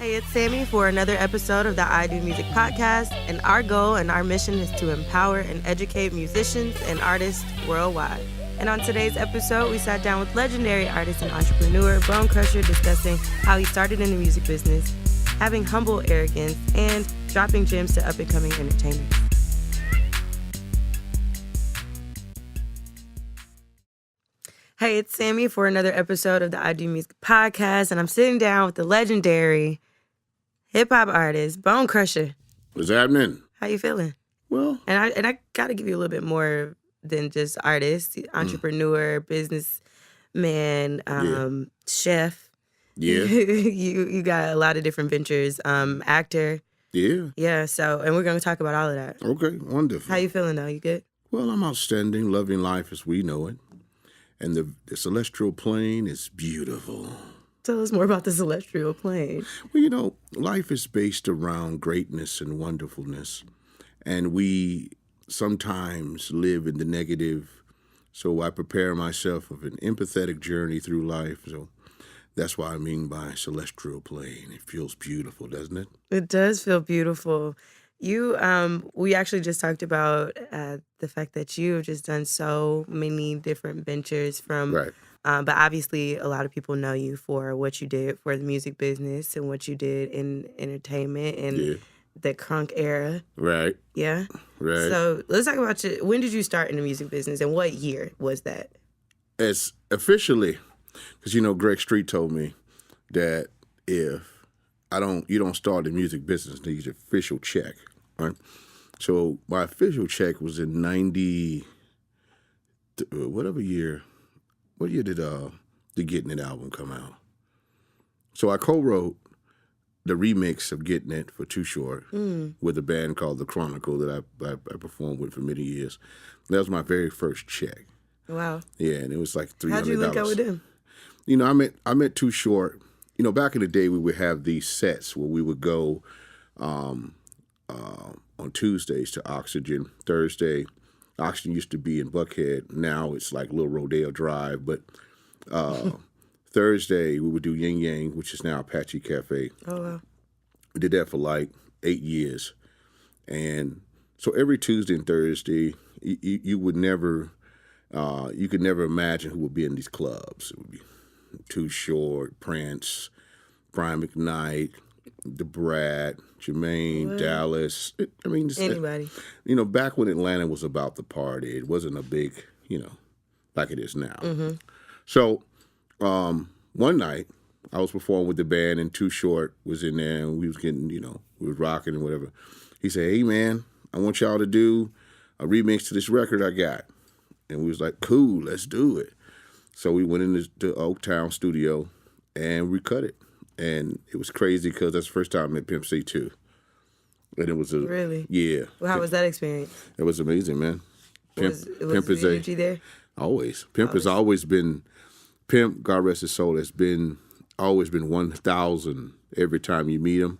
Hey, it's Sammy for another episode of the IdOMUSIC podcast, and our goal and our mission is to empower and educate musicians and artists worldwide. And on today's episode, we sat down with legendary artist and entrepreneur Bonecrusher discussing how he started in the music business, having humble arrogance, and dropping gems to up-and-coming entertainers. Hey, it's Sammy for another episode of the IdOMUSIC podcast, and I'm sitting down with the legendary hip-hop artist, Bonecrusher. What's happening? How you feeling? Well, And I got to give you a little bit more than just artist, entrepreneur, businessman, chef. Yeah. you got a lot of different ventures, actor. Yeah. Yeah, and we're going to talk about all of that. Okay, wonderful. How you feeling, though? You good? Well, I'm outstanding, loving life as we know it. And the celestial plane is beautiful. Tell us more about the celestial plane. Well, life is based around greatness and wonderfulness. And we sometimes live in the negative. So I prepare myself of an empathetic journey through life. So that's what I mean by celestial plane. It feels beautiful, doesn't it? It does feel beautiful. We actually just talked about the fact that you have just done so many different ventures from, Right. But obviously a lot of people know you for what you did for the music business and what you did in entertainment and the crunk era. Right. Yeah. Right. So let's talk about when did you start in the music business and what year was that? As officially, because Greg Street told me that if you don't start the music business until you get your official check, right? So my official check was in 90, whatever year. What year did the Getting It album come out? So I co-wrote the remix of Getting It for Too Short with a band called The Chronicle that I performed with for many years. That was my very first check. Wow. Yeah, and it was like $300. How'd you link up with them? I met Too Short. Back in the day, we would have these sets where we would go on Tuesdays to Oxygen. Thursday, Oxygen used to be in Buckhead. Now it's like Little Rodale Drive. But Thursday, we would do Yin Yang, which is now Apache Cafe. Oh, wow. We did that for like 8 years. And so every Tuesday and Thursday, you would never, you could never imagine who would be in these clubs. It would be Too Short, Prince, Brian McKnight, Da Brat, Jermaine, Dallas. Anybody. Back when Atlanta was about the party, it wasn't a big, like it is now. Mm-hmm. So one night, I was performing with the band, and Too Short was in there, and we was getting, we was rocking and whatever. He said, "Hey, man, I want y'all to do a remix to this record I got." And we was like, "Cool, let's do it." So we went into the Oaktown studio and we cut it. And it was crazy because that's the first time I met Pimp C too. And it was Really? Yeah. Well, how was that experience? It was amazing, man. Pimp is the energy there? Always. Pimp has always been, God rest his soul, always been 1,000 every time you meet him.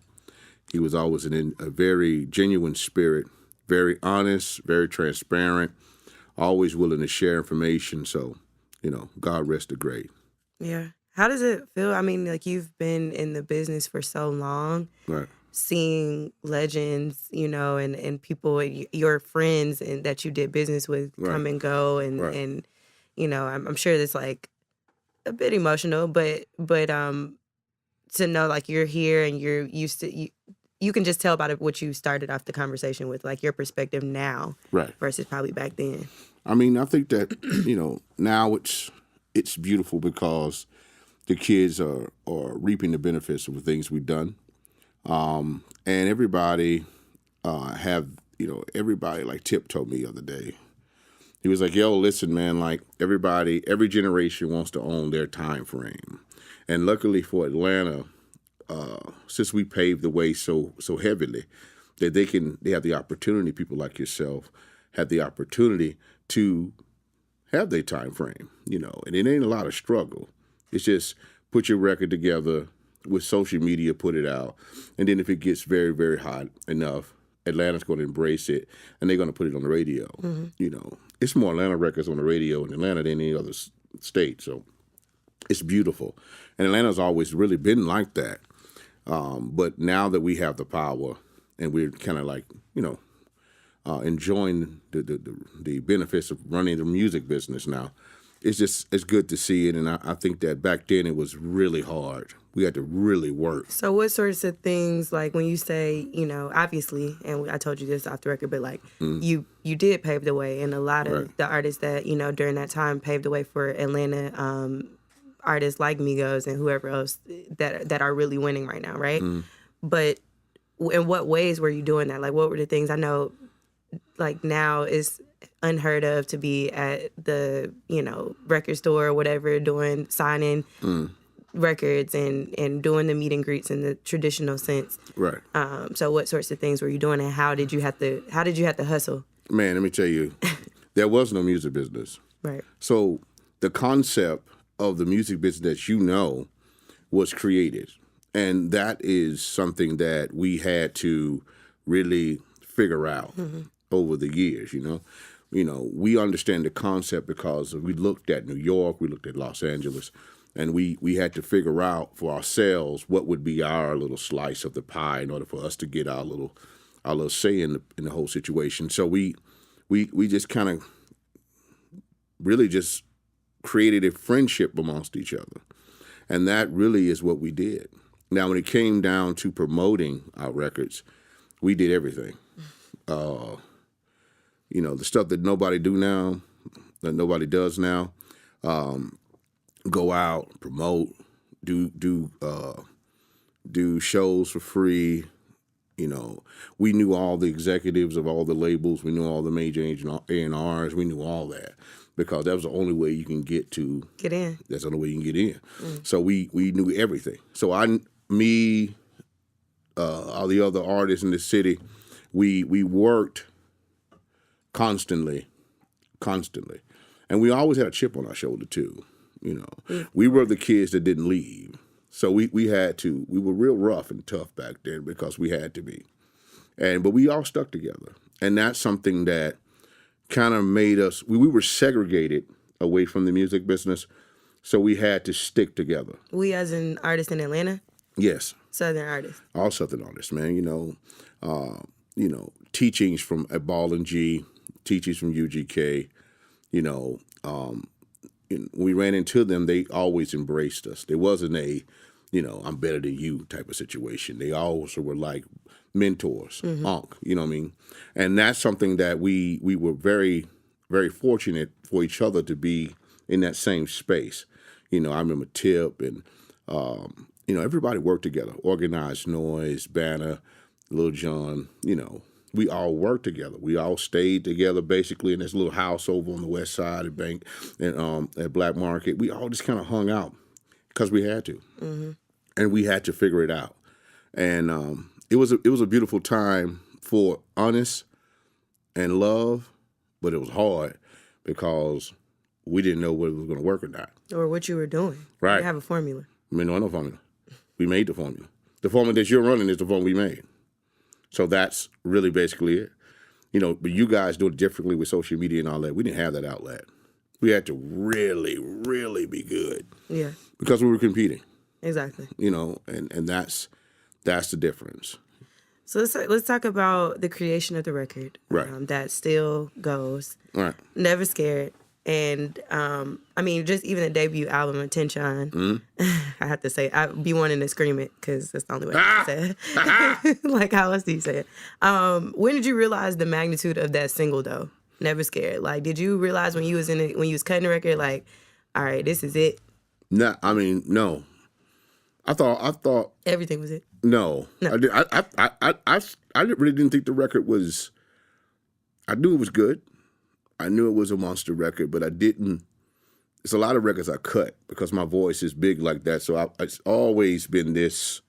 He was always a very genuine spirit, very honest, very transparent, always willing to share information. So, God rest the great. Yeah. How does it feel? I mean, like you've been in the business for so long, Right. seeing legends, and people, your friends and that you did business with come and go. And I'm sure that's like a bit emotional, but to know like you're here and you're used to, you can just tell about it, what you started off the conversation with, like your perspective now versus probably back then. I mean, I think that, now it's beautiful because the kids are reaping the benefits of the things we've done. And everybody everybody, like Tip told me the other day, he was like, "Yo, listen, man, like every generation wants to own their time frame. And luckily for Atlanta, since we paved the way so heavily, that they have the opportunity, people like yourself have the opportunity to have their time frame, and it ain't a lot of struggle. It's just put your record together with social media, put it out, and then if it gets very, very hot enough, Atlanta's going to embrace it, and they're going to put it on the radio. Mm-hmm. It's more Atlanta records on the radio in Atlanta than any other state, so it's beautiful. And Atlanta's always really been like that. But now that we have the power and we're kind of like, enjoying the benefits of running the music business now, it's good to see it. And I think that back then it was really hard. We had to really work. So what sorts of things, like when you say, obviously, and I told you this off the record, but like you did pave the way, and a lot of the artists that, during that time paved the way for Atlanta artists like Migos and whoever else that are really winning right now, right? But in what ways were you doing that? Like, what were the things? I know, like, now it's unheard of to be at the, record store or whatever, signing records and doing the meet and greets in the traditional sense. Right. So what sorts of things were you doing, and how did you have to hustle? Man, let me tell you, there was no music business. Right. So the concept of the music business that was created. And that is something that we had to really figure out over the years, We understand the concept because we looked at New York, we looked at Los Angeles, and we had to figure out for ourselves what would be our little slice of the pie in order for us to get our little say in the whole situation. So we just kind of really just created a friendship amongst each other. And that really is what we did. Now, when it came down to promoting our records, we did everything. The stuff that nobody does now, go out, promote, do shows for free. We knew all the executives of all the labels. We knew all the major A&Rs. We knew all that because that was the only way you can get in. That's the only way you can get in. So we knew everything. So all the other artists in the city, we worked constantly, and we always had a chip on our shoulder too. We were the kids that didn't leave. So we were real rough and tough back then because we had to be. But we all stuck together. And that's something that kind of made us, we were segregated away from the music business, so we had to stick together. We as an artist in Atlanta? Yes. Southern artists. All Southern artists, man. Teachings from at Ball and G, teachings from UGK, when we ran into them, they always embraced us. There wasn't a, I'm better than you type of situation. They also were like mentors, Unc, you know what I mean? And that's something that we were very, very fortunate for each other to be in that same space. I remember Tip and, everybody worked together. Organized Noise, Banner, Lil Jon, we all worked together. We all stayed together basically in this little house over on the west side of Bank and at Black Market. We all just kind of hung out because we had to, and we had to figure it out. And it was a beautiful time for honest and love, but it was hard because we didn't know whether it was going to work or not, or what you were doing. Right? You didn't have a formula. No formula. We made the formula. The formula that you're running is the formula we made. So that's really basically it. But you guys do it differently with social media and all that. We didn't have that outlet. We had to really, really be good. Yeah. Because we were competing. Exactly. And that's the difference. So let's talk about the creation of the record. Right. That still goes. Right. Never Scared. And, just even the debut album, AttenCHUN, I have to say, I be wanting to scream it because that's the only way I can say it. Like, how else do you say it? When did you realize the magnitude of that single, though? Never Scared. Like, did you realize when you was cutting the record, like, all right, this is it? No. I thought everything was it. No. I really didn't think the record was. I knew it was good. I knew it was a monster record, but I didn't. It's a lot of records I cut because my voice is big like that. So it's always been this,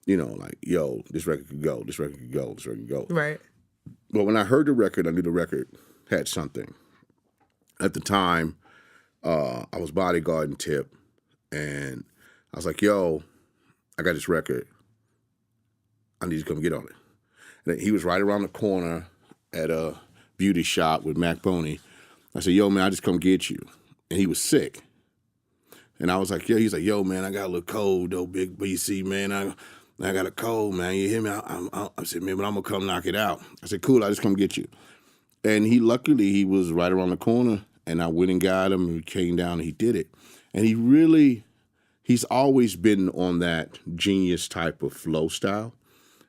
like, yo, this record could go, this record could go, this record could go. Right. But when I heard the record, I knew the record had something. At the time, I was bodyguarding Tip, and I was like, yo, I got this record. I need you to come get on it. And he was right around the corner at a beauty shop with Mac Boney. I said, yo, man, I just come get you. And he was sick. And I was like, yeah, he's like, yo, man, I got a little cold though, big BC, man. I got a cold, man. You hear me? I said, man, but I'm going to come knock it out. I said, cool, I'll just come get you. And luckily, he was right around the corner, and I went and got him, and he came down, and he did it. And he's always been on that genius type of flow style,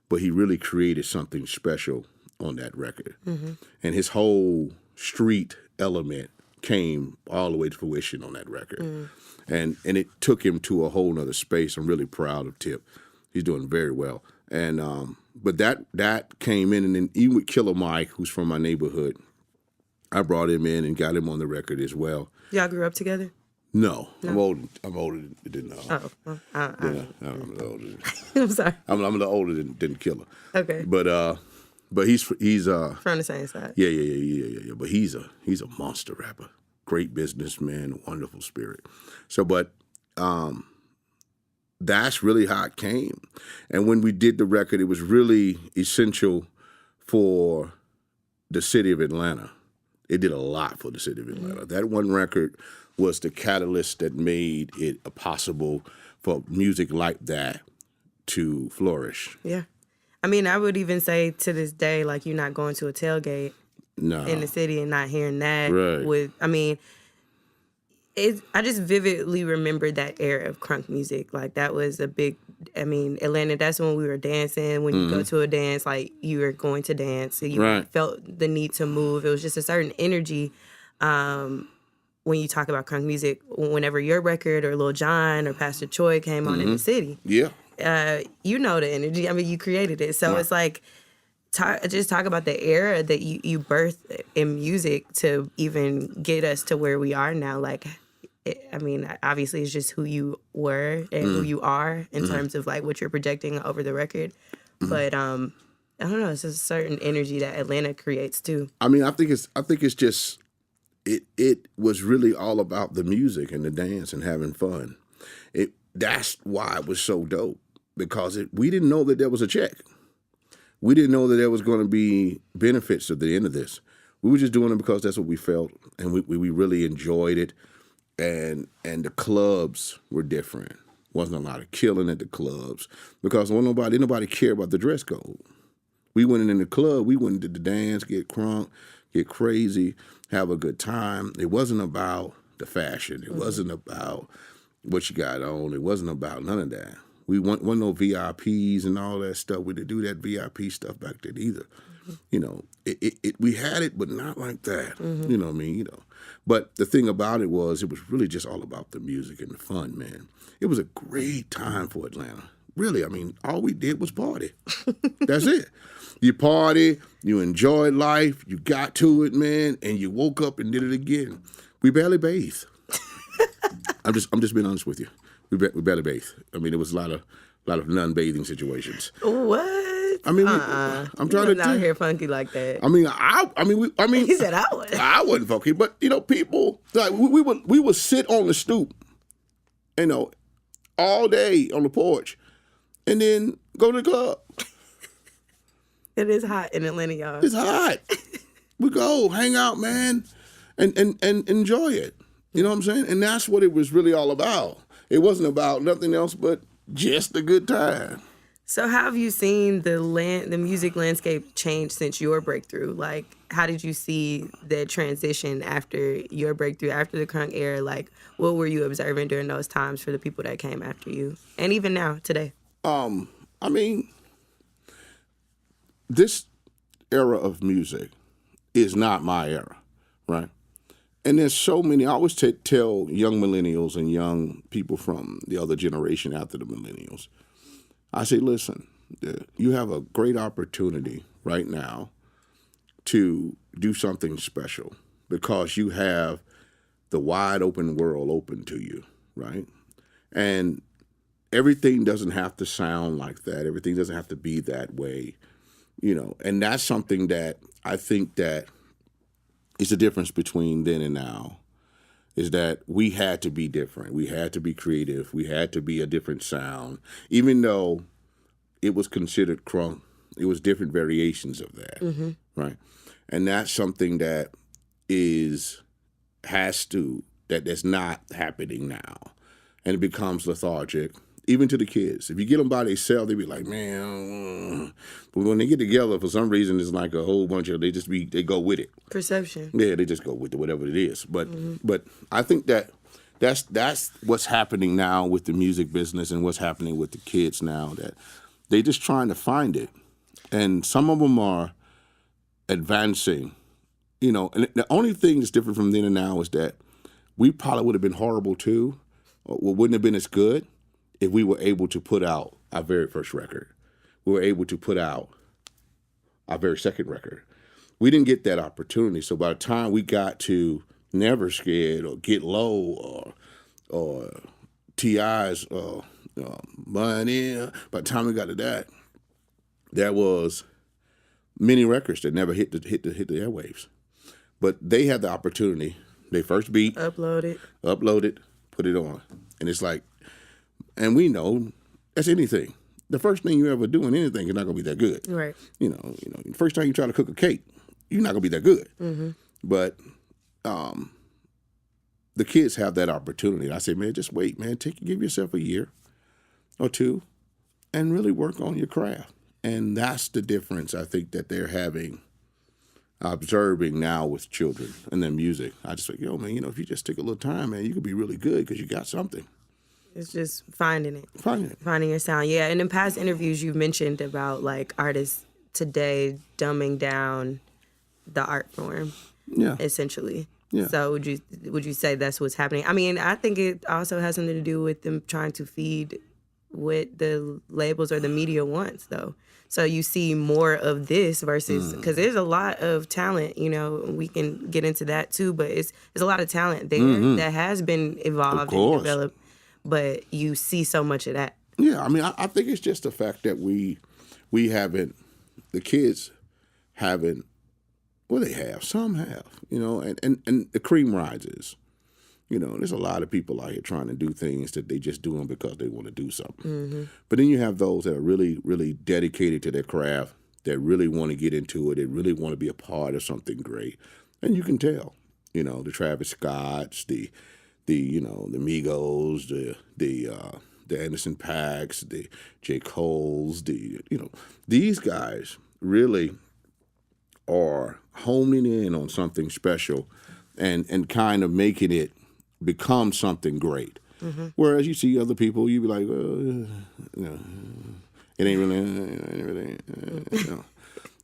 but he really created something special on that record. Mm-hmm. And his whole street element came all the way to fruition on that record. Mm. And it took him to a whole nother space. I'm really proud of Tip. He's doing very well. And but that came in, and then even with Killer Mike, who's from my neighborhood, I brought him in and got him on the record as well. Y'all grew up together? No. I'm older than I'm the older. I'm sorry. I'm the older than Killer. Okay. But he's from the same side. Yeah. But he's a monster rapper. Great businessman, wonderful spirit. So, but that's really how it came. And when we did the record, it was really essential for the city of Atlanta. It did a lot for the city of Atlanta. Mm-hmm. That one record was the catalyst that made it possible for music like that to flourish. Yeah. I mean, I would even say to this day, like, you're not going to a tailgate in the city and not hearing that. Right. I just vividly remember that era of crunk music. Like, that was a big, Atlanta, that's when we were dancing. When you go to a dance, like, you were going to dance. You felt the need to move. It was just a certain energy when you talk about crunk music. Whenever your record or Lil Jon or Pastor Choi came on in the city. Yeah. You know the energy. You created it. So it's like, just talk about the era that you birthed in music to even get us to where we are now. Like, obviously it's just who you were and who you are in terms of like what you're projecting over the record. But I don't know, it's a certain energy that Atlanta creates too. I think it's just it was really all about the music and the dance and having fun. That's why it was so dope, because we didn't know that there was a check. We didn't know that there was going to be benefits at the end of this. We were just doing it because that's what we felt, and we really enjoyed it. And the clubs were different. Wasn't a lot of killing at the clubs because nobody cared about the dress code. We went in the club, we went into the dance, get crunk, get crazy, have a good time. It wasn't about the fashion. It wasn't about what you got on. It wasn't about none of that. We wasn't no VIPs and all that stuff. We didn't do that VIP stuff back then either. Mm-hmm. You know, we had it, but not like that. Mm-hmm. You know what I mean? You know. But the thing about it was really just all about the music and the fun, man. It was a great time for Atlanta. Really, all we did was party. That's it. You party, you enjoyed life, you got to it, man, and you woke up and did it again. We barely bathed. I'm just being honest with you. We barely bathed. It was a lot of non-bathing situations. What? I'm trying to not here funky like that. He said I was. I wasn't funky, but people like we would sit on the stoop, all day on the porch, and then go to the club. It is hot in Atlanta, y'all. It's hot. We go hang out, man, and enjoy it. You know what I'm saying? And that's what it was really all about. It wasn't about nothing else but just a good time. So how have you seen the music landscape change since your breakthrough? Like, how did you see the transition after your breakthrough, after the crunk era? Like, what were you observing during those times for the people that came after you? And even now, today? This era of music is not my era, right? And there's so many. I always tell young millennials and young people from the other generation after the millennials, I say, listen, you have a great opportunity right now to do something special because you have the wide open world open to you, right? And everything doesn't have to sound like that. Everything doesn't have to be that way, And that's something that I think that is the difference between then and now, is that we had to be different. We had to be creative. We had to be a different sound. Even though it was considered crunk, it was different variations of that, right? And that's something that that's not happening now. And it becomes lethargic. even to the kids. If you get them by themselves, they be like, man. But when they get together, for some reason, it's like a whole bunch of, they go with it. Perception. Yeah, they just go with it, whatever it is. But I think that's what's happening now with the music business and what's happening with the kids now, that they just trying to find it. And some of them are advancing, and the only thing that's different from then and now is that we probably would have been horrible too, or wouldn't have been as good if we were able to put out our very first record. We were able to put out our very second record. We didn't get that opportunity. So by the time we got to Never Scared or Get Low or T.I.'s Money, by the time we got to that, there was many records that never hit the airwaves. But they had the opportunity. They first beat. Upload it. Put it on. And it's like, and we know that's anything. The first thing you ever do in anything is not going to be that good. Right. The first time you try to cook a cake, you're not going to be that good. Mm-hmm. But the kids have that opportunity. And I say, man, just wait, man. Give yourself a year or two and really work on your craft. And that's the difference, I think, that they're observing now with children and their music. I just think, man, if you just take a little time, man, you could be really good because you got something. It's just finding it. Finding your sound. Yeah, and in past interviews, you've mentioned about, like, artists today dumbing down the art form, essentially. Yeah. So would you say that's what's happening? I mean, I think it also has something to do with them trying to feed what the labels or the media wants, though. So you see more of this versus, because there's a lot of talent, we can get into that too, but there's a lot of talent there that has been evolved and developed, but you see so much of that. Yeah, I mean, I think it's just the fact that we haven't, the kids haven't, well, they have, some have, and the cream rises. There's a lot of people out here trying to do things that they just doing because they want to do something. Mm-hmm. But then you have those that are really, really dedicated to their craft, that really want to get into it, they really want to be a part of something great. And you can tell, the Travis Scotts, the Migos, the Anderson .Paaks, the J. Cole's, these guys really are homing in on something special and kind of making it become something great. Mm-hmm. Whereas you see other people, you be like, it ain't really.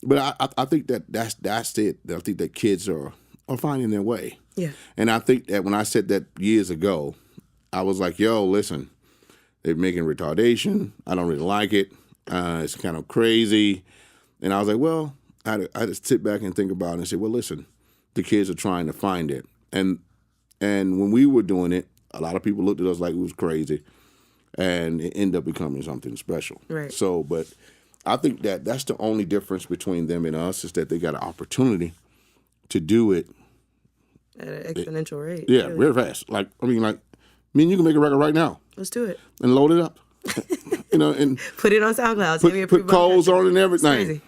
But I think that's it. I think that kids are finding their way. Yeah. And I think that when I said that years ago, I was like, yo, listen, they're making retardation. I don't really like it. It's kind of crazy. And I was like, well, I just sit back and think about it and say, well, listen, the kids are trying to find it. And when we were doing it, a lot of people looked at us like it was crazy, and it ended up becoming something special. Right. So, but I think that's the only difference between them and us, is that they got an opportunity to do it at an exponential rate. Yeah, really fast. Like, me and you can make a record right now. Let's do it. And load it up. And put it on SoundCloud. Put codes on and everything.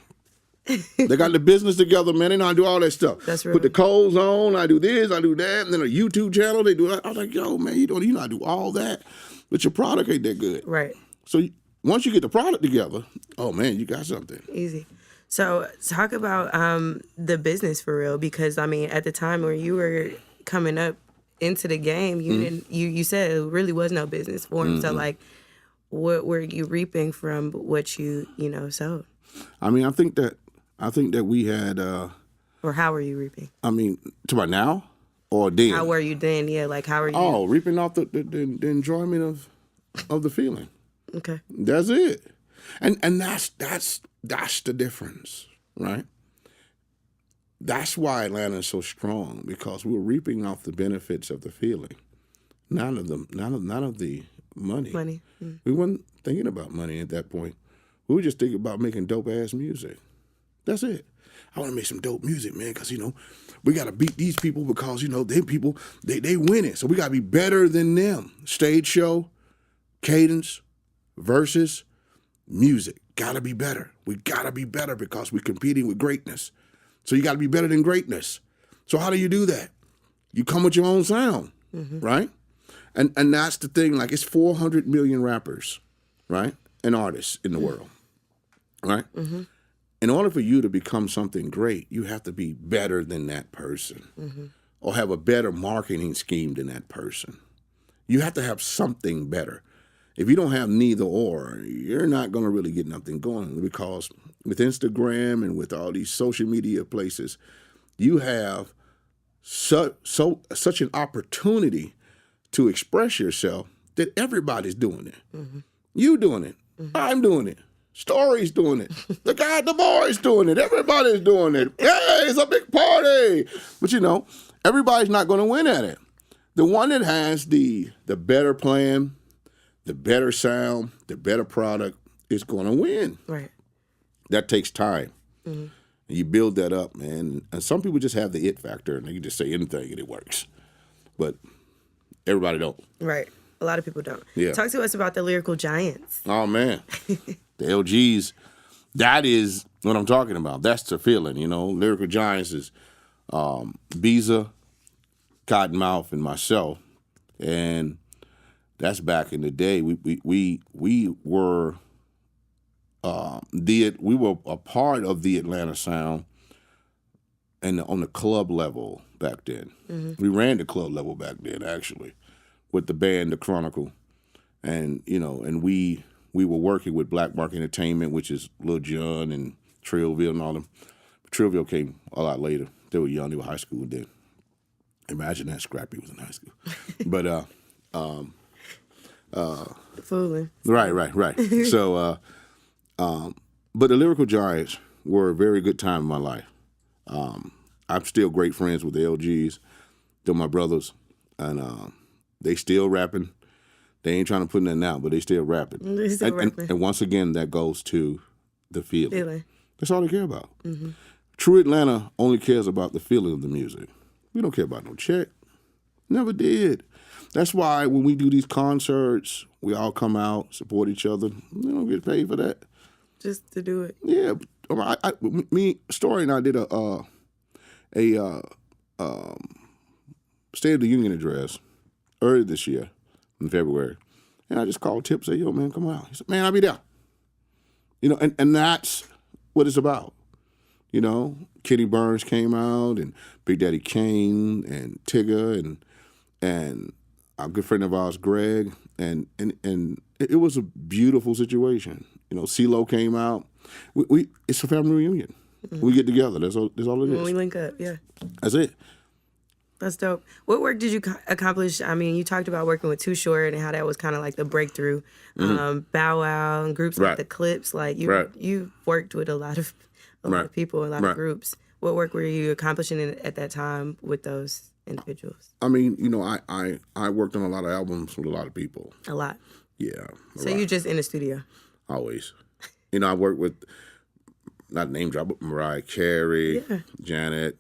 They got the business together, man. They know how to do all that stuff. That's right. Put the codes on. I do this, I do that. And then a YouTube channel, they do that. I was like, yo, man, you know how to do all that, but your product ain't that good. Right. So once you get the product together, oh, man, you got something. Easy. So talk about the business for real, because, I mean, at the time where you were coming up into the game, you said it really was no business for him. So, like, what were you reaping from what you sowed? I mean, I think that we had. Or how were you reaping? I mean, to about now or then? How were you then? Yeah, like how are you? Oh, reaping off the enjoyment of the feeling. Okay. That's it, and that's the difference, right? That's why Atlanta is so strong, because we're reaping off the benefits of the feeling, none of the money. Money. Mm. We weren't thinking about money at that point. We were just thinking about making dope-ass music. That's it. I want to make some dope music, man, because, we got to beat these people because, they win it. So we got to be better than them. Stage show, cadence, verses, music. Got to be better. We got to be better because we're competing with greatness. So you got to be better than greatness. So how do you do that? You come with your own sound, right? And that's the thing. Like, it's 400 million rappers right? An artist in the world, right? In order for you to become something great, you have to be better than that person or have a better marketing scheme than that person. You have to have something better. If you don't have neither or, you're not going to really get nothing going, because with Instagram and with all these social media places, you have such an opportunity to express yourself that everybody's doing it. You doing it. I'm doing it. Story's doing it. The boy's doing it. Everybody's doing it. Hey, it's a big party. But you know, everybody's not going to win at it. The one that has the better plan, the better sound, the better product is going to win. Right. That takes time. And you build that up, man. And some people just have the it factor, and they can just say anything and it works. But everybody don't. Right. A lot of people don't. Yeah. Talk to us about the Lyrical Giants. Oh, man. The LGs, that is what I'm talking about. That's the feeling, you know. Lyrical Giants is Biza, Cottonmouth, and myself. And that's back in the day. We were a part of the Atlanta sound and on the club level back then. We ran the club level back then, actually, with the band The Chronicle. And, you know, and we were working with Black Mark Entertainment, which is Lil Jon and Trillville and all them. But Trillville came a lot later. They were young. They were high school then. Imagine that Scrappy was in high school. But Fooling. Right. So, but the Lyrical Giants were a very good time in my life. I'm still great friends with the LGs. They're my brothers, and they still rapping. They ain't trying to put nothing out, but they still rapping. And once again, that goes to the feeling. That's all they care about. True Atlanta only cares about the feeling of the music. We don't care about no check. Never did. That's why when we do these concerts, we all come out, support each other. We don't get paid for that. Just to do it. Yeah. Story and I did a State of the Union address earlier this year in February. And I just called Tip, say, yo, man, come out. He said, man, I'll be there. You know, and that's what it's about. You know, Kenny Burns came out, and Big Daddy Kane, and Tigger, and our good friend of ours, Greg, and it was a beautiful situation. You know, CeeLo came out. It's a family reunion. We get together. That's all it is. When we link up, yeah. That's it. That's dope. What work did you accomplish? I mean, you talked about working with Too Short and how that was kind of like the breakthrough. Bow Wow and groups like the Clips. Like you worked with a lot of people, a lot of groups. What work were you accomplishing at that time with those individuals? I mean, you know, I worked on a lot of albums with a lot of people. A lot. Yeah. So you just in the studio? Always. You know, I worked with, not name drop, but Mariah Carey, Janet,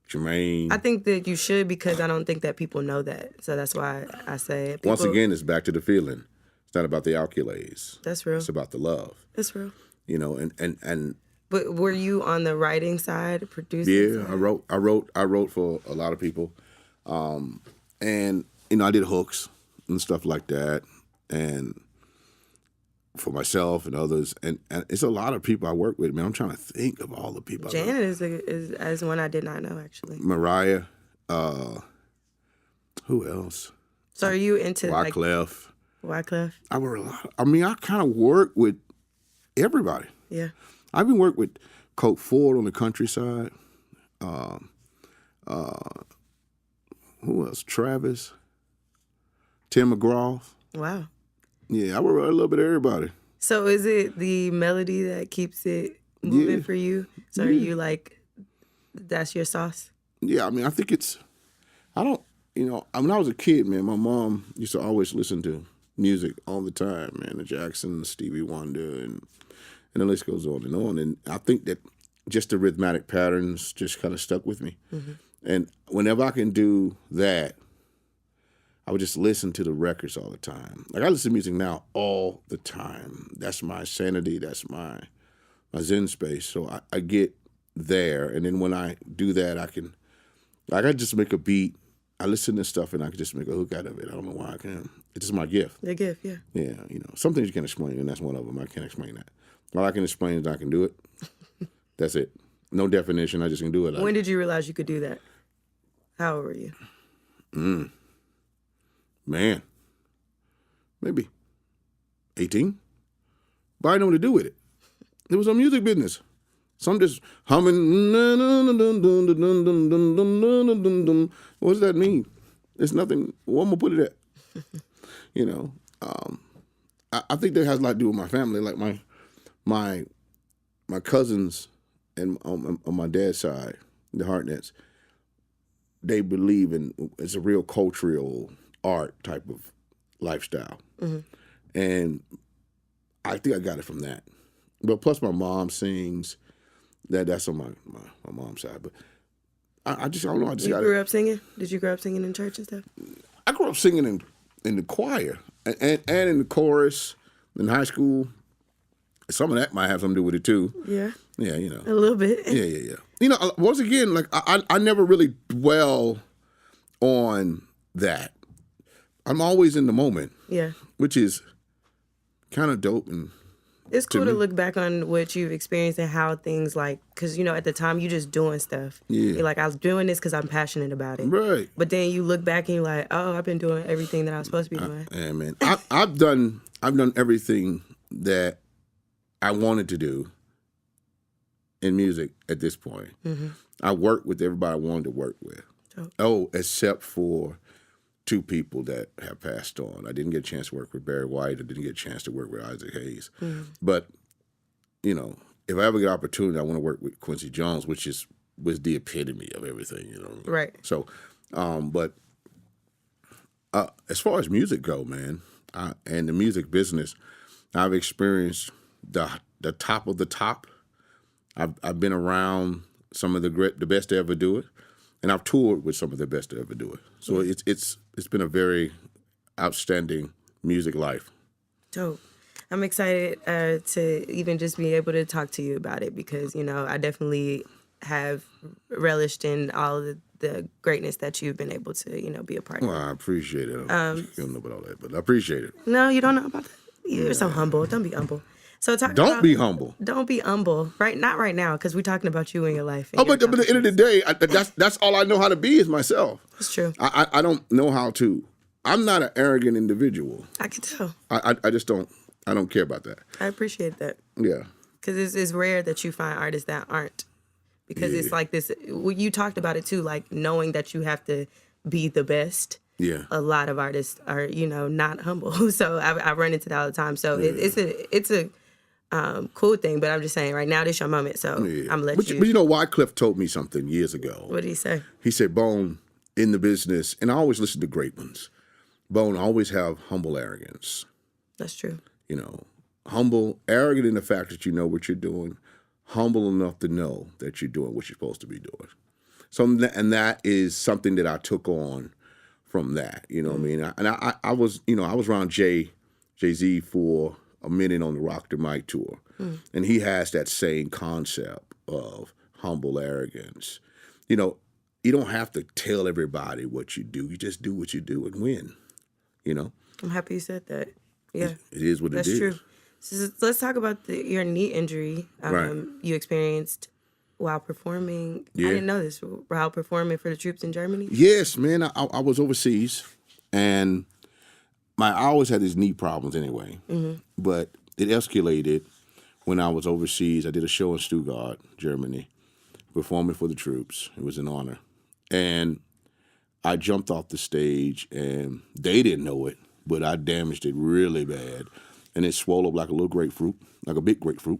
Jermaine. I think that you should, because I don't think that people know that. So that's why I say it. Once again, it's back to the feeling. It's not about the accolades. That's real. It's about the love. That's real. You know, and But were you on the writing side, producing? Yeah, side? I wrote for a lot of people. And you know, I did hooks and stuff like that, and for myself and others, and it's a lot of people I work with. Man, I'm trying to think of all the people. Janet is one I did not know, actually. Mariah, who else? So are you into Wyclef? Wyclef? I work a lot. I mean, I kind of work with everybody. Yeah. I've been working with Coke Ford on the countryside. Who else? Travis, Tim McGraw. Wow. Yeah, I work with a little bit of everybody. So is it the melody that keeps it moving for you? So are you like, that's your sauce? Yeah, I mean, I think when I was a kid, man, my mom used to always listen to music all the time, man. The Jacksons, Stevie Wonder, and the list goes on. And I think that just the rhythmic patterns just kind of stuck with me. And whenever I can do that, I would just listen to the records all the time. Like, I listen to music now all the time. That's my sanity. That's my zen space. So I get there. And then when I do that, I just make a beat. I listen to stuff and I can just make a hook out of it. I don't know why I can. It's just my gift. The gift, yeah. Yeah, some things you can't explain, and that's one of them. I can't explain that. All I can explain is I can do it. That's it. No definition. I just can do it. When did you realize you could do that? How old were you? Man, maybe 18. But I didn't know what to do with it. It was a music business. So I'm just humming. What does that mean? It's nothing. Where am I put it at? I think that has a lot to do with my family. Like my cousins and on my dad's side, the Hartnetts, they believe it's a real cultural art type of lifestyle. And I think I got it from that. But plus my mom sings. That's on my mom's side. But I don't know. You grew up singing? Did you grow up singing in church and stuff? I grew up singing in the choir and in the chorus in high school. Some of that might have something to do with it too. Yeah. Yeah, a little bit. Yeah. Once again, like I never really dwell on that. I'm always in the moment. Yeah. Which is kind of dope and. It's cool to look back on what you've experienced and how things because, at the time, you just doing stuff. Yeah. You're like, I was doing this because I'm passionate about it. Right. But then you look back and you're like, oh, I've been doing everything that I was supposed to be doing. Yeah, man. I've done everything that I wanted to do in music at this point. I worked with everybody I wanted to work with. Except for 2 people that have passed on. I didn't get a chance to work with Barry White. I didn't get a chance to work with Isaac Hayes. But, if I ever get an opportunity, I want to work with Quincy Jones, which was the epitome of everything, Right. So, but as far as music go, man, and the music business, I've experienced the top of the top. I've been around some of the best to ever do it. And I've toured with some of the best to ever do it. So it's been a very outstanding music life. Dope. I'm excited to even just be able to talk to you about it because, I definitely have relished in all of the greatness that you've been able to, be a part of. Well, I appreciate it. You don't know about all that, but I appreciate it. No, you don't know about that. You're so humble. Don't be humble. So don't be humble. Don't be humble. Not right now, because we're talking about you and your life. But at the end of the day, that's all I know how to be is myself. It's true. I don't know how to. I'm not an arrogant individual. I can tell. I just don't. I don't care about that. I appreciate that. Yeah. Because it's rare that you find artists that aren't. Because it's like this. You talked about it too, like knowing that you have to be the best. Yeah. A lot of artists are, not humble. So I run into that all the time. So it's a cool thing, but I'm just saying right now this your moment, so I'm gonna let you. But Wycliffe told me something years ago. What did he say? He said, Bone, in the business, and I always listen to great ones, Bone, always have humble arrogance. That's true. Humble, arrogant in the fact that you know what you're doing, humble enough to know that you're doing what you're supposed to be doing. So, and that is something that I took on from that, what I mean? And I was, I was around Jay-Z for a minute on the Rock the Mic tour. And he has that same concept of humble arrogance. You don't have to tell everybody what you do. You just do what you do and win, I'm happy you said that. Yeah. It is what That's it is. That's true. So let's talk about your knee injury you experienced while performing. Yeah. I didn't know this. While performing for the troops in Germany? Yes, man. I was overseas, and I always had these knee problems anyway. But it escalated when I was overseas. I did a show in Stuttgart, Germany, performing for the troops. It was an honor. And I jumped off the stage, and they didn't know it, but I damaged it really bad. And it swelled up like a little grapefruit, like a big grapefruit.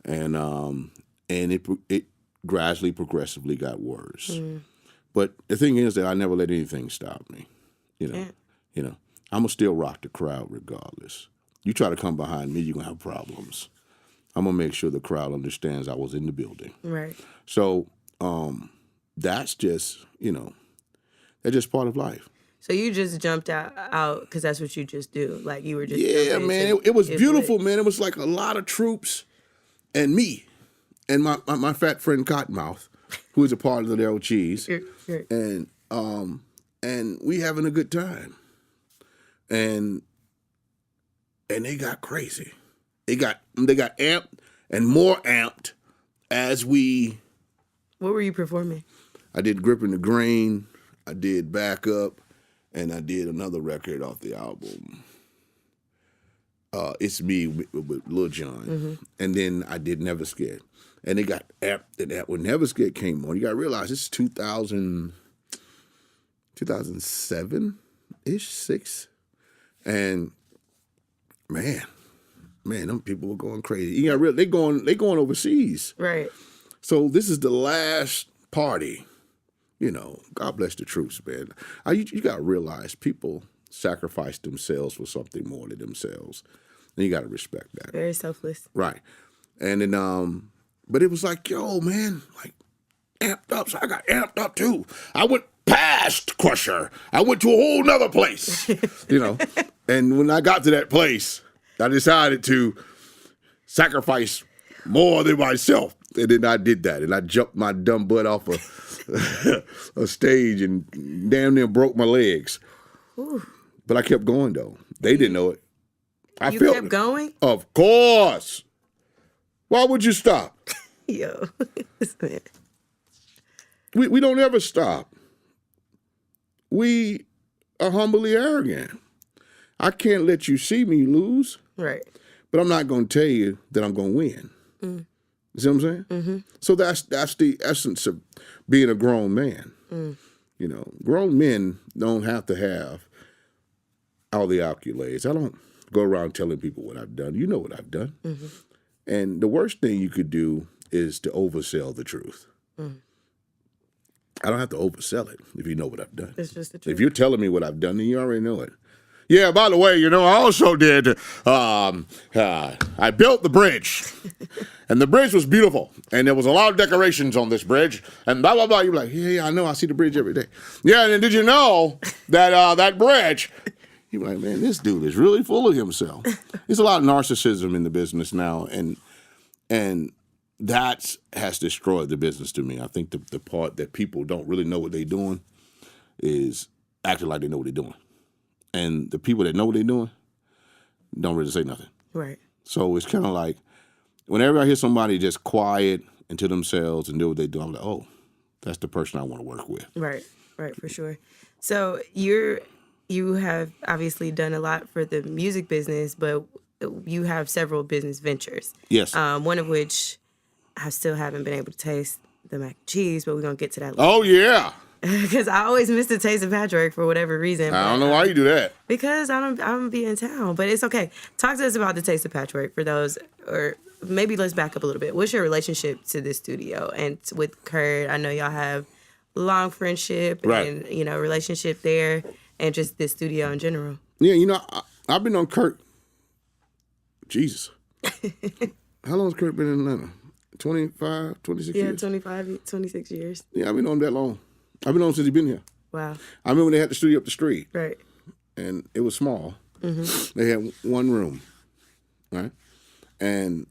And it gradually, progressively got worse. But the thing is that I never let anything stop me. I'm going to still rock the crowd regardless. You try to come behind me, you're going to have problems. I'm going to make sure the crowd understands I was in the building. Right. So that's just, that's just part of life. So you just jumped out because that's what you just do. Like you were just man. It was beautiful, man. It was like a lot of troops and me and my fat friend Cottonmouth, who is a part of the Little Cheese. Right. And and we having a good time. And they got crazy. They got amped and more amped as we. What were you performing? I did Gripping the Grain, I did Back Up, and I did another record off the album. It's Me with Lil Jon. And then I did Never Scared. And they got amped to that. When Never Scared came on, you got to realize this is 2007-ish, 6. And man, them people were going crazy. You got they going overseas. Right. So this is the last party. God bless the troops, man. You got to realize people sacrifice themselves for something more than themselves. And you got to respect that. Very selfless. Right. And then, but it was like, yo, man, like amped up. So I got amped up too. I went past Crusher. I went to a whole nother place, And when I got to that place, I decided to sacrifice more than myself. And then I did that. And I jumped my dumb butt off a stage and damn near broke my legs. Ooh. But I kept going, though. They didn't know it. You kept going? Of course. Why would you stop? Yo, this man. We don't ever stop. We are humbly arrogant. I can't let you see me lose. Right. But I'm not going to tell you that I'm going to win. You see what I'm saying? Mm-hmm. So that's the essence of being a grown man. Grown men don't have to have all the accolades. I don't go around telling people what I've done. You know what I've done. And the worst thing you could do is to oversell the truth. I don't have to oversell it if you know what I've done. It's just the truth. If you're telling me what I've done, then you already know it. Yeah, by the way, I also did, I built the bridge. And the bridge was beautiful. And there was a lot of decorations on this bridge. And blah, blah, blah. You're like, yeah, I know. I see the bridge every day. Yeah, and then did you know that that bridge... You're like, man, this dude is really full of himself. There's a lot of narcissism in the business now, and that has destroyed the business to me. I think the part that people don't really know what they're doing is acting like they know what they're doing. And the people that know what they're doing don't really say nothing. Right. So it's kind of like, whenever I hear somebody just quiet and to themselves and do what they do, I'm like, oh, that's the person I want to work with. Right, for sure. So you have obviously done a lot for the music business, but you have several business ventures. Yes. One of which I still haven't been able to taste the mac and cheese, but we're going to get to that later. Oh, yeah. Because I always miss the taste of Patchwerk for whatever reason. I don't know why you do that. Because I'm going to be in town, but it's okay. Talk to us about the taste of Patchwerk for those, or maybe let's back up a little bit. What's your relationship to this studio and with Kurt? I know y'all have long friendship and, relationship there. And just this studio in general. Yeah, I've been on Kurt. Jesus. How long has Kurt been in Atlanta? 25, 26 years? Yeah, 25, 26 years. Yeah, I've been on him that long. I've been on him since he's been here. Wow. I remember when they had the studio up the street. Right. And it was small. They had one room, right? And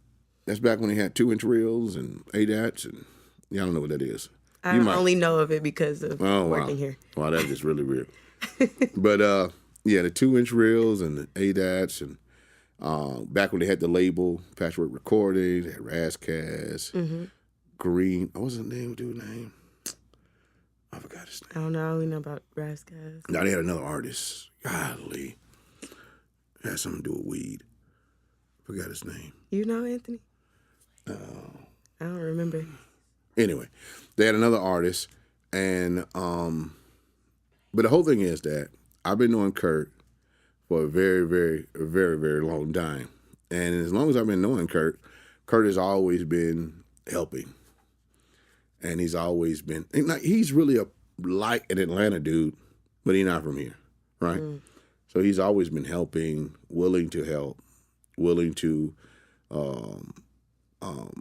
that's back when they had 2-inch reels and ADATs, and y'all don't know what that is. I only know of it because of working here. Wow, that is really weird. But the 2-inch reels and the ADATs, and back when they had the label Patchwerk Recording, they had Razzcast, Green. What was the dude's name? I forgot his name. I don't know. I only know about Razzcast. No, they had another artist. Golly, it had something to do with weed. Forgot his name. You know Anthony? I don't remember. Anyway, they had another artist, and but the whole thing is that I've been knowing Kurt for a very, very, very, very long time. And as long as I've been knowing Kurt has always been helping. And he's always been, he's really like an Atlanta dude, but he's not from here, right? So he's always been helping, willing to help, willing to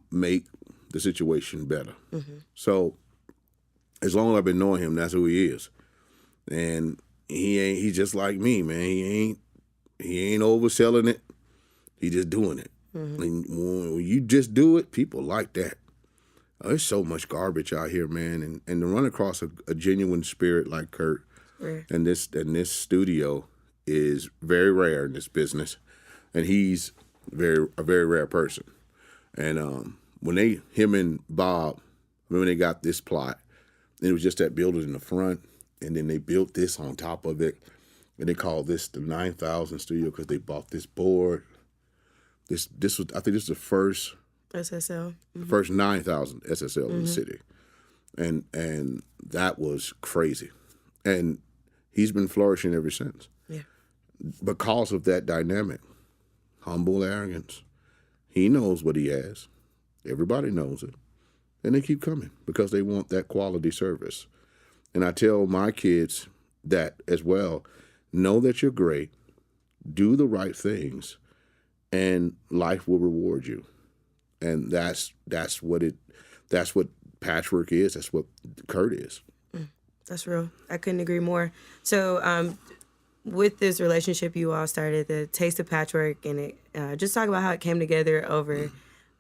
make the situation better. So as long as I've been knowing him, that's who he is. And he's just like me, man. He ain't overselling it. He just doing it. And when you just do it, people like that. There's so much garbage out here, man. And to run across a genuine spirit like Kurt Rare. And this studio is very rare in this business, and he's a very rare person. And when him and Bob, when they got this plot, it was just that building in the front, and then they built this on top of it, and they called this the 9,000 studio because they bought this board. This was, I think, this is the first SSL, the first 9,000 SSL in the city, and that was crazy, and he's been flourishing ever since. Yeah, Because of that dynamic, humble arrogance. He knows what he has. Everybody knows it. And they keep coming because they want that quality service. And I tell my kids that as well. Know that you're great. Do the right things, and life will reward you. And that's what Patchwerk is. That's what Kurt is. That's real. I couldn't agree more. So with this relationship, you all started the Taste of Patchwerk, and it just talk about how it came together over.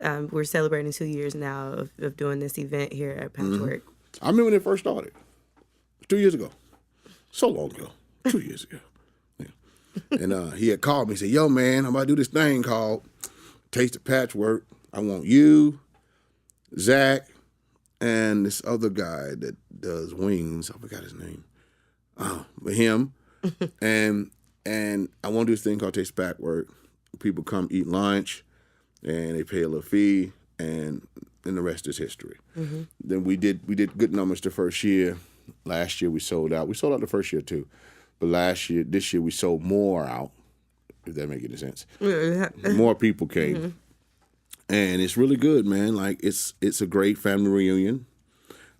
We're celebrating 2 years now of doing this event here at Patchwerk. I remember when it first started, 2 years ago. So long ago, 2 years ago. Yeah. And he had called me and said, yo, man, I'm about to do this thing called Taste of Patchwerk. I want you, Zach, and this other guy that does wings. I forgot his name. But him. and I want to do this thing called Taste of Patchwerk. People come eat lunch, and they pay a little fee, and the rest is history. Then we did good numbers the first year. Last year we sold out. We sold out the first year too, but this year we sold more out. If that makes any sense. More people came, and it's really good, man. Like it's a great family reunion.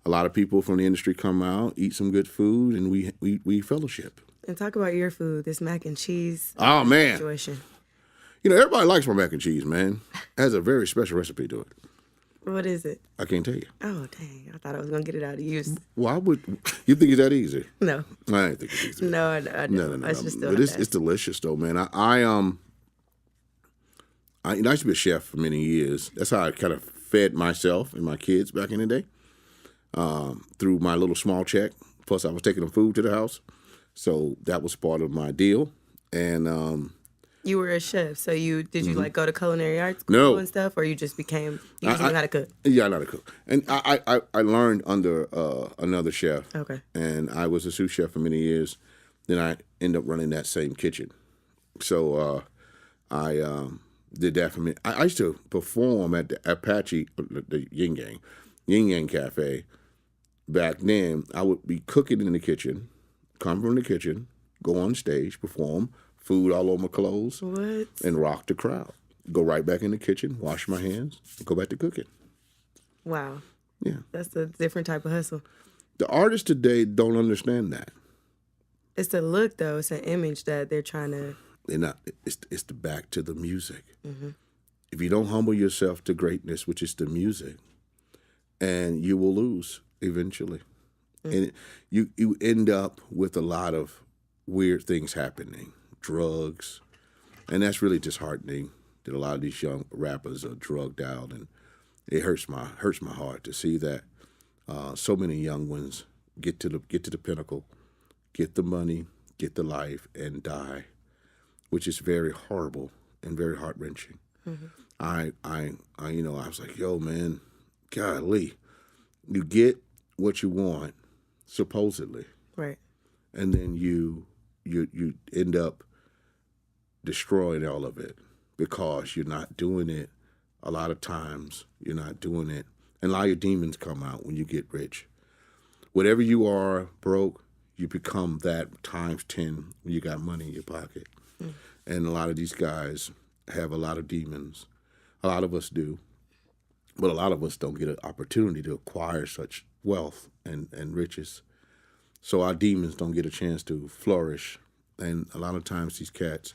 A lot of people from the industry come out, eat some good food, and we fellowship. And talk about your food, this mac and cheese. Oh man, situation. You know everybody likes my mac and cheese, man. It has a very special recipe to it. What is it? I can't tell you. Oh, dang. I thought I was going to get it out of you. Why would you think it's that easy? No. I didn't think it's easy. No, I don't. No. I just still But it's delicious though, man. I used to be a chef for many years. That's how I kind of fed myself and my kids back in the day, through my little small check. Plus, I was taking them food to the house, so that was part of my deal. And you were a chef, so you like go to culinary arts school No. and stuff, or you just knew how to cook? Yeah, I know how to cook. And I learned under another chef. Okay. And I was a sous chef for many years. Then I ended up running that same kitchen. So I did that for me. I used to perform at the Apache, the Yin Yang Cafe. Back then, I would be cooking in the kitchen, come from the kitchen, go on stage, perform, food all over my clothes, What? and rock the crowd. Go right back in the kitchen, wash my hands, and go back to cooking. Wow. Yeah. That's a different type of hustle. The artists today don't understand that. It's the look, though. It's an image that they're trying to... They're not. It's the back to the music. If you don't humble yourself to greatness, which is the music, and you will lose eventually. And you end up with a lot of weird things happening, drugs, and that's really disheartening that a lot of these young rappers are drugged out, and it hurts my heart to see that so many young ones get to the pinnacle, get the money, get the life, and die, which is very horrible and very heart-wrenching. I was like, yo, man, golly, you get what you want, supposedly, Right. and then you end up destroying all of it because you're not doing it. A lot of times you're not doing it, and a lot of your demons come out when you get rich. Whatever you are broke, you become that times 10 when you got money in your pocket. And a lot of these guys have a lot of demons. A lot of us do, but a lot of us don't get an opportunity to acquire such wealth and riches. So our demons don't get a chance to flourish. And a lot of times these cats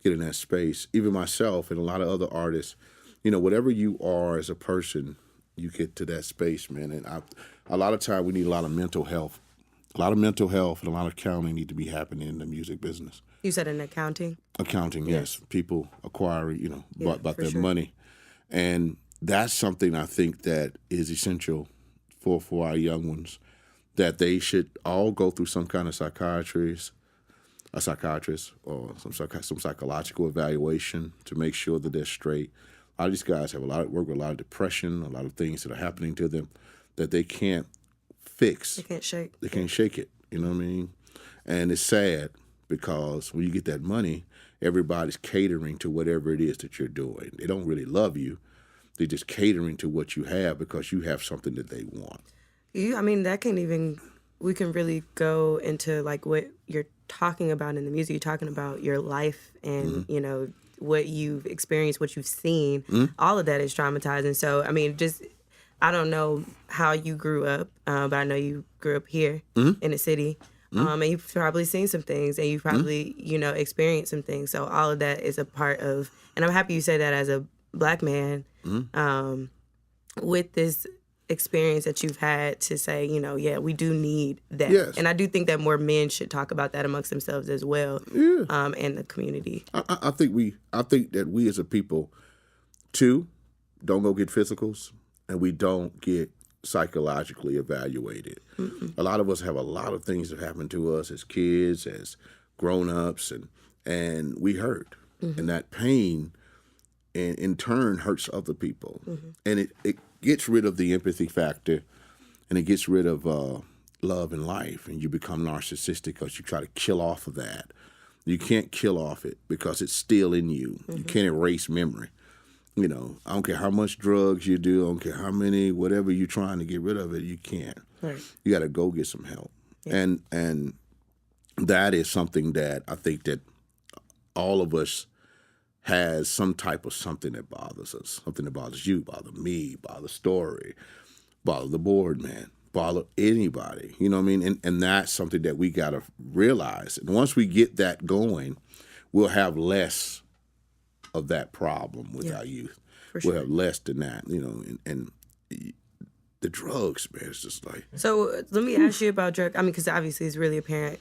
get in that space. Even myself and a lot of other artists, whatever you are as a person, you get to that space, man. And a lot of time we need a lot of mental health. A lot of mental health and a lot of accounting need to be happening in the music business. You said in accounting? Accounting, yes. People acquiring, about their money. And that's something I think that is essential for our young ones, that they should all go through some kind of psychiatrist or some psychological evaluation to make sure that they're straight. A lot of these guys have work with a lot of depression, a lot of things that are happening to them that they can't fix. They can't shake. They can't shake it. You know what I mean? And it's sad because when you get that money, everybody's catering to whatever it is that you're doing. They don't really love you. They're just catering to what you have because you have something that they want. I mean, we can really go into like what you're talking about in the music. You're talking about your life and, you know, what you've experienced, what you've seen. All of that is traumatizing. So, I mean, I don't know how you grew up, but I know you grew up here in the city. And you've probably seen some things and you've probably, you know, experienced some things. So all of that is a part of, and I'm happy you say that as a Black man, with this experience that you've had to say, you know, yeah, we do need that. Yes. And I do think that more men should talk about that amongst themselves as well, and the community. I think that we as a people, too, don't go get physicals and we don't get psychologically evaluated. A lot of us have a lot of things that happen to us as kids, as grown-ups, and we hurt. And that pain, in turn, hurts other people. And it gets rid of the empathy factor, and it gets rid of love and life, and you become narcissistic because you try to kill off of that. You can't kill off it because it's still in you. You can't erase memory. You know, I don't care how much drugs you do, I don't care how many, whatever you're trying to get rid of it, you can't. Right. You got to go get some help. Yeah. And that is something that I think that all of us has some type of something that bothers us, something that bothers you, bother me, bother Story, bother the board, man, bother anybody. You know what I mean? And that's something that we got to realize. And once we get that going, we'll have less of that problem with our youth. We'll have less than that, you know, and the drugs, man, it's just like. So let me ask you about drug. I mean, because obviously it's really apparent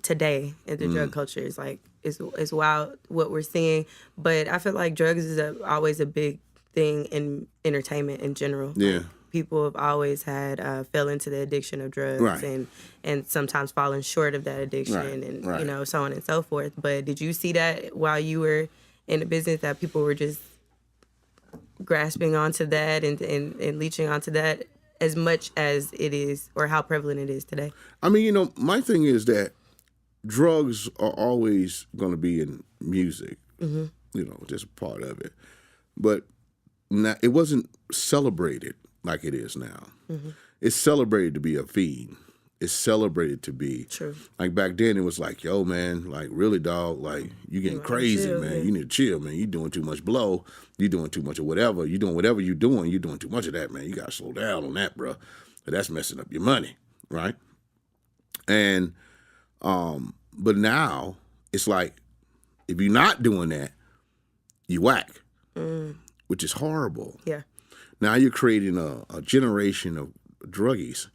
today in the drug culture. It's like it's wild what we're seeing, but I feel like drugs is always a big thing in entertainment in general. Yeah. Like, people have always had fell into the addiction of drugs and sometimes fallen short of that addiction and you know, so on and so forth. But did you see that while you were in the business, that people were just grasping onto that and leeching onto that as much as it is, or how prevalent it is today? I mean, you know, my thing is that drugs are always going to be in music, you know, just part of it. But it wasn't celebrated like it is now. It's celebrated to be a fiend. It's celebrated to be. True. Like back then, it was like, yo, man, like really, dog, like you getting crazy, chill, man. You need to chill, man. You doing too much blow. You doing too much of whatever. You doing whatever you doing. You doing too much of that, man. You got to slow down on that, bro. But that's messing up your money, right? And, but now it's like, if you're not doing that, you whack, which is horrible. Yeah. Now you're creating a generation of druggies.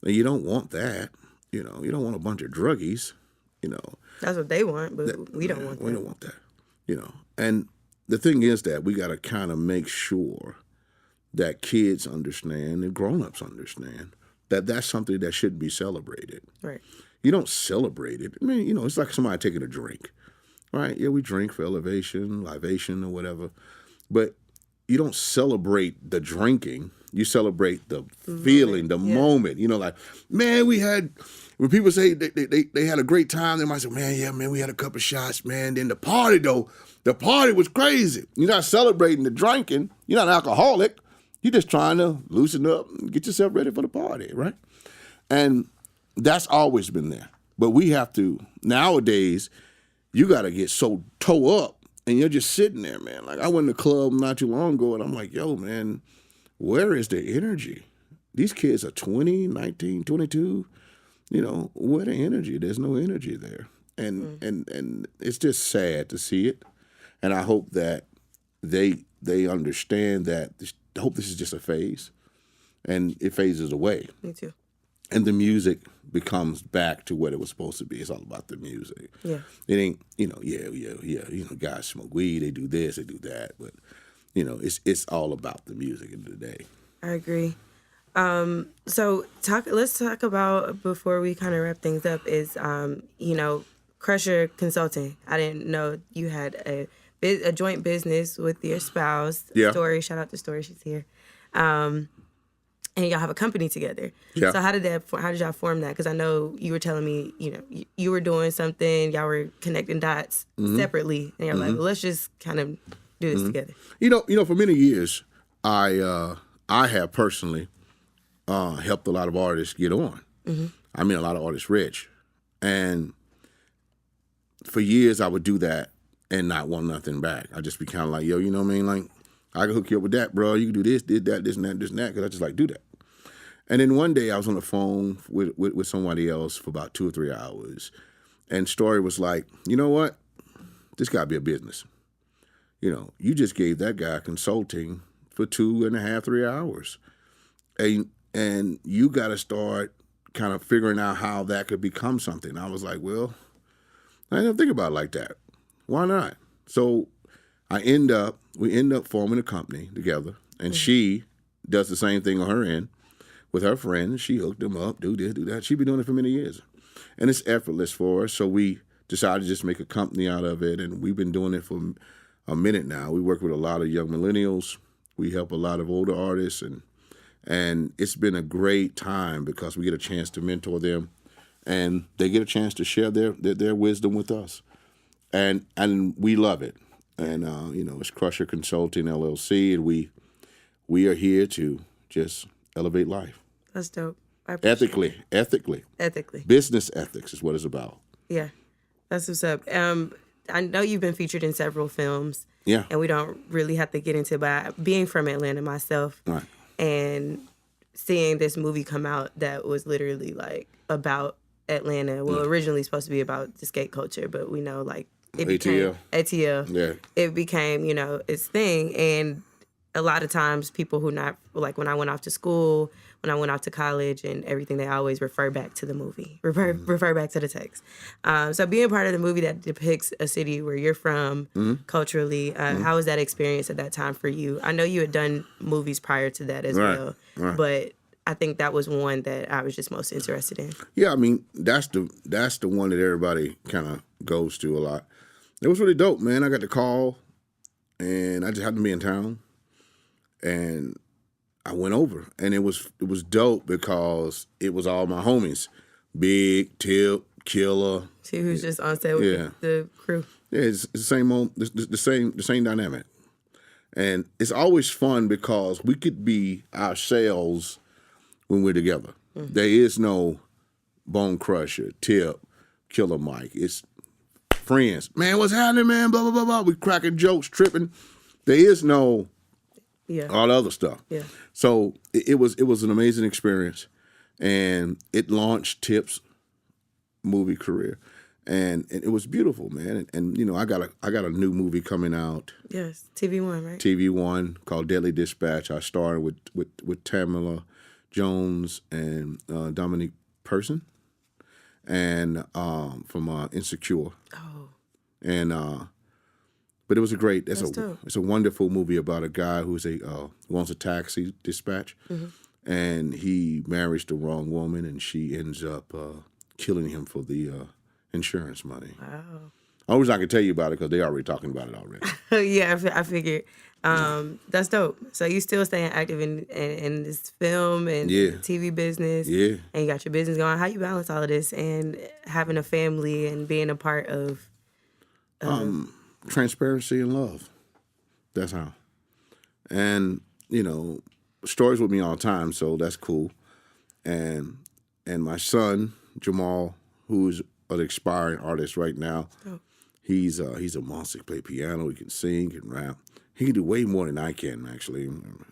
And you don't want that, you know. You don't want a bunch of druggies, you know. That's what they want, but we don't want that. We don't want that, you know. And the thing is that we got to kind of make sure that kids understand and grown-ups understand that that's something that shouldn't be celebrated. Right. You don't celebrate it. I mean, you know, it's like somebody taking a drink, right? Yeah, we drink for elevation, libation, or whatever. But you don't celebrate the drinking. You celebrate the feeling, the moment. You know, like, man, when people say they had a great time, they might say, man, we had a couple shots, man. Then the party was crazy. You're not celebrating the drinking. You're not an alcoholic. You're just trying to loosen up and get yourself ready for the party, right? And that's always been there. But we have to, nowadays, you got to get so toe up and you're just sitting there, man. Like, I went to the club not too long ago and I'm like, yo, man, where is the energy? These kids are 20, 19, 22. You know, where the energy? There's no energy there. And it's just sad to see it. And I hope that they understand that. I hope this is just a phase. And it phases away. Me too. And the music becomes back to what it was supposed to be. It's all about the music. Yeah. It ain't, you know, you know, guys smoke weed, they do this, they do that. But, you know, it's all about the music in the day. I agree. So let's talk about, before we kind of wrap things up, is Crusher Consulting. I didn't know you had a joint business with your spouse. Yeah. Story, shout out to Story, she's here. And y'all have a company together. Yeah. So how did y'all form that? Because I know you were telling me, you were doing something, y'all were connecting dots separately, and you're like, well, let's just kind of do this together. For many years, I have personally helped a lot of artists get on. I mean, a lot of artists rich, and for years I would do that and not want nothing back. I just be kind of like, yo, you know what I mean? Like, I can hook you up with that, bro. You can do this, did that, this and that, because I just like do that. And then one day I was on the phone with somebody else for about 2 or 3 hours, and Story was like, you know what? This got to be a business. You just gave that guy consulting for 2.5, 3 hours. And you got to start kind of figuring out how that could become something. I was like, well, I didn't think about it like that. Why not? So we end up forming a company together, and she does the same thing on her end with her friends. She hooked them up, do this, do that. She's been doing it for many years. And it's effortless for her, so we decided to just make a company out of it, and we've been doing it for a minute now. We work with a lot of young millennials. We help a lot of older artists, and it's been a great time because we get a chance to mentor them, and they get a chance to share their wisdom with us, and we love it. And it's Crusher Consulting LLC, and we are here to just elevate life. That's dope. Ethically. Business ethics is what it's about. Yeah, that's what's up. I know you've been featured in several films. Yeah. And we don't really have to get into it, but being from Atlanta myself, right, and seeing this movie come out that was literally like about Atlanta. Well, originally supposed to be about the skate culture, but we know like it became ATL. Yeah. It became, its thing. And a lot of times people who not, like when I went off to school, when I went off to college and everything, they always refer back to the movie, refer back to the text. So being part of the movie that depicts a city where you're from culturally, how was that experience at that time for you? I know you had done movies prior to that as well, but I think that was one that I was just most interested in. Yeah, I mean, that's the one that everybody kind of goes to a lot. It was really dope, man. I got the call, and I just happened to be in town, and I went over, and it was dope because it was all my homies, Big, Tip, Killer. See who's just on set with the crew. Yeah, it's the same dynamic, and it's always fun because we could be ourselves when we're together. There is no Bonecrusher, Tip, Killer Mike. It's friends. Man, what's happening, man? Blah, blah, blah, blah. We cracking jokes, tripping. There is no all the other stuff. Yeah. So it was an amazing experience, and it launched Tip's movie career, and it was beautiful, man. And I got a new movie coming out. Yes, TV1, right? TV1 called Deadly Dispatch. I starred with Tamala Jones and Dominique Person, and from Insecure. Oh. And but it was it's a wonderful movie about a guy who's wants a taxi dispatch, and he marries the wrong woman, and she ends up killing him for the insurance money. Wow. I wish I could tell you about it because they're already talking about it already. Yeah, I figured. That's dope. So you still staying active in this film and TV business. Yeah. And you got your business going. How you balance all of this and having a family and being a part of transparency and love. That's how. And, Story's with me all the time, so that's cool. And my son, Jamal, who's an aspiring artist right now, he's a monster. He can play piano, he can sing, he can rap. He can do way more than I can, actually,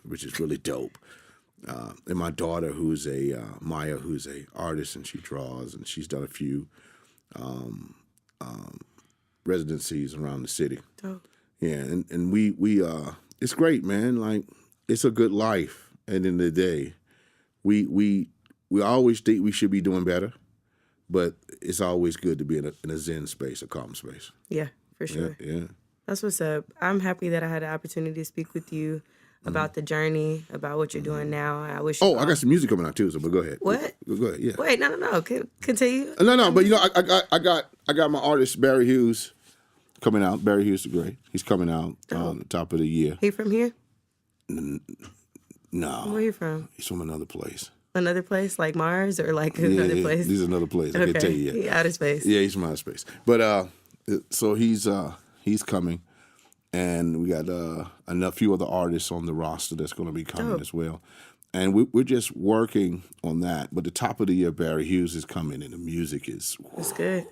which is really dope. And my daughter, who's Maya, who's a artist, and she draws, and she's done a few residencies around the city. Dope. Yeah, and we it's great, man. Like, it's a good life. At the end of the day, we always think we should be doing better, but it's always good to be in a zen space, a calm space. Yeah, for sure. Yeah. That's what's up. I'm happy that I had the opportunity to speak with you. about the journey, about what you're doing now. I wish. Oh, I got some music coming out too. So, but go ahead. What? Go ahead. Yeah. Wait, no. Continue. No. But you know, I got my artist Barry Hughes coming out. Barry Hughes is great. He's coming out on the top of the year. He from here? No. Where you from? He's from another place. Another place like Mars or like another place? He's another place. I can't tell you yet. Outer space. Yeah, he's from outer space. But so he's coming, and we got a few other artists on the roster that's going to be coming as well. And we're just working on that. But the top of the year, Barry Hughes is coming, and the music is... It's good.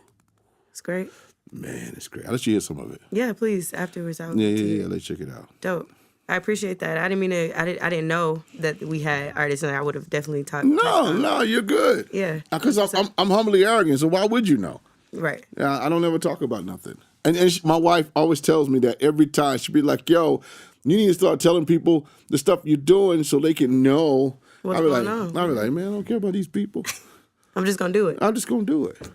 It's great. Man, it's great. I'll let you hear some of it. Yeah, please. Afterwards, I'll Yeah. Let's check it out. Dope. I appreciate that. I didn't mean to. I didn't know that we had artists, and I would have definitely talked. No, you're good. Yeah, because I'm humbly arrogant. So why would you know? Right. I don't ever talk about nothing. And my wife always tells me that every time. She'll be like, "Yo, you need to start telling people the stuff you're doing so they can know." What's going on? I'll be like, man, I don't care about these people. I'm just gonna do it. I'm just gonna do it.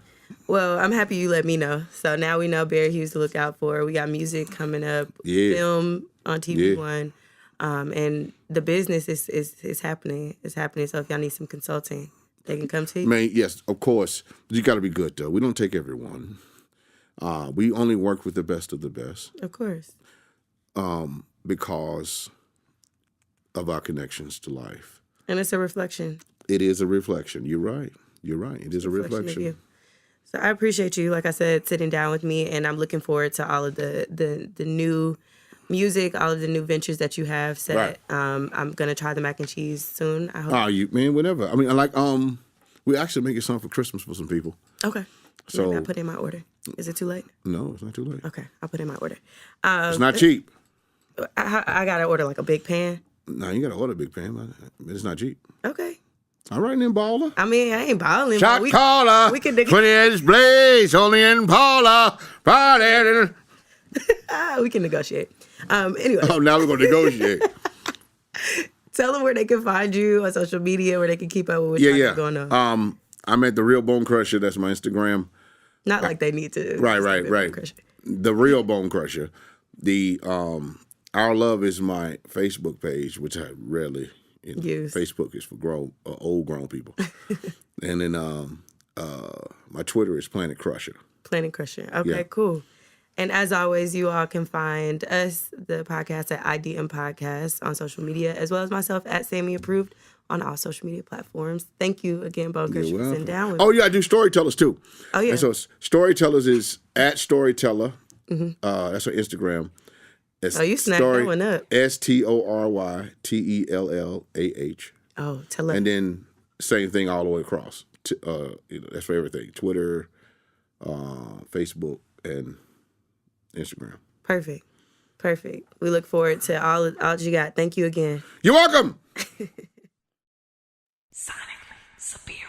Well, I'm happy you let me know. So now we know Barry Hughes to look out for. We got music coming up. Yeah. Film on TV1. And the business is happening. It's happening. So if y'all need some consulting, they can come to you. Man, yes, of course. You got to be good, though. We don't take everyone. We only work with the best of the best. Of course. Because of our connections to life. And it's a reflection. It is a reflection. You're right. It is a reflection. Of you. So I appreciate you, like I said, sitting down with me, and I'm looking forward to all of the new music, all of the new ventures that you have set. Right. I'm gonna try the mac and cheese soon. I hope. Whenever. I mean, we're actually making something for Christmas for some people. Okay. So I put in my order. Is it too late? No, it's not too late. Okay, I'll put in my order. It's not cheap. I gotta order like a big pan. No, you gotta order a big pan, but it's not cheap. Okay. All right, then, baller. I mean, I ain't balling. Shot caller. We can 20 blaze only in Paula. Friday. We can negotiate. Anyway. Oh, now we're gonna negotiate. Tell them where they can find you on social media, where they can keep up with what's going on. I'm at the Real Bonecrusher. That's my Instagram. Not like they need to. Right. The Real Bonecrusher. The Our Love is my Facebook page, which I rarely use. Facebook is for old grown people. And then my Twitter is Planet Crusher. Planet Crusher. Okay, cool. And as always, you all can find us, the podcast, at IDM Podcast on social media, as well as myself at Sammy Approved on all social media platforms. Thank you again, Bonecrusher, for sitting down with me. Oh, yeah, I do Storytellers, too. Oh, yeah. And so Storytellers is at Storyteller. Mm-hmm. That's our Instagram. It's you snapped that one up. StoryTellah. Oh, tell us. And then same thing all the way across. That's for everything. Twitter, Facebook, and Instagram. Perfect. We look forward to all you got. Thank you again. You're welcome. Sonically superior.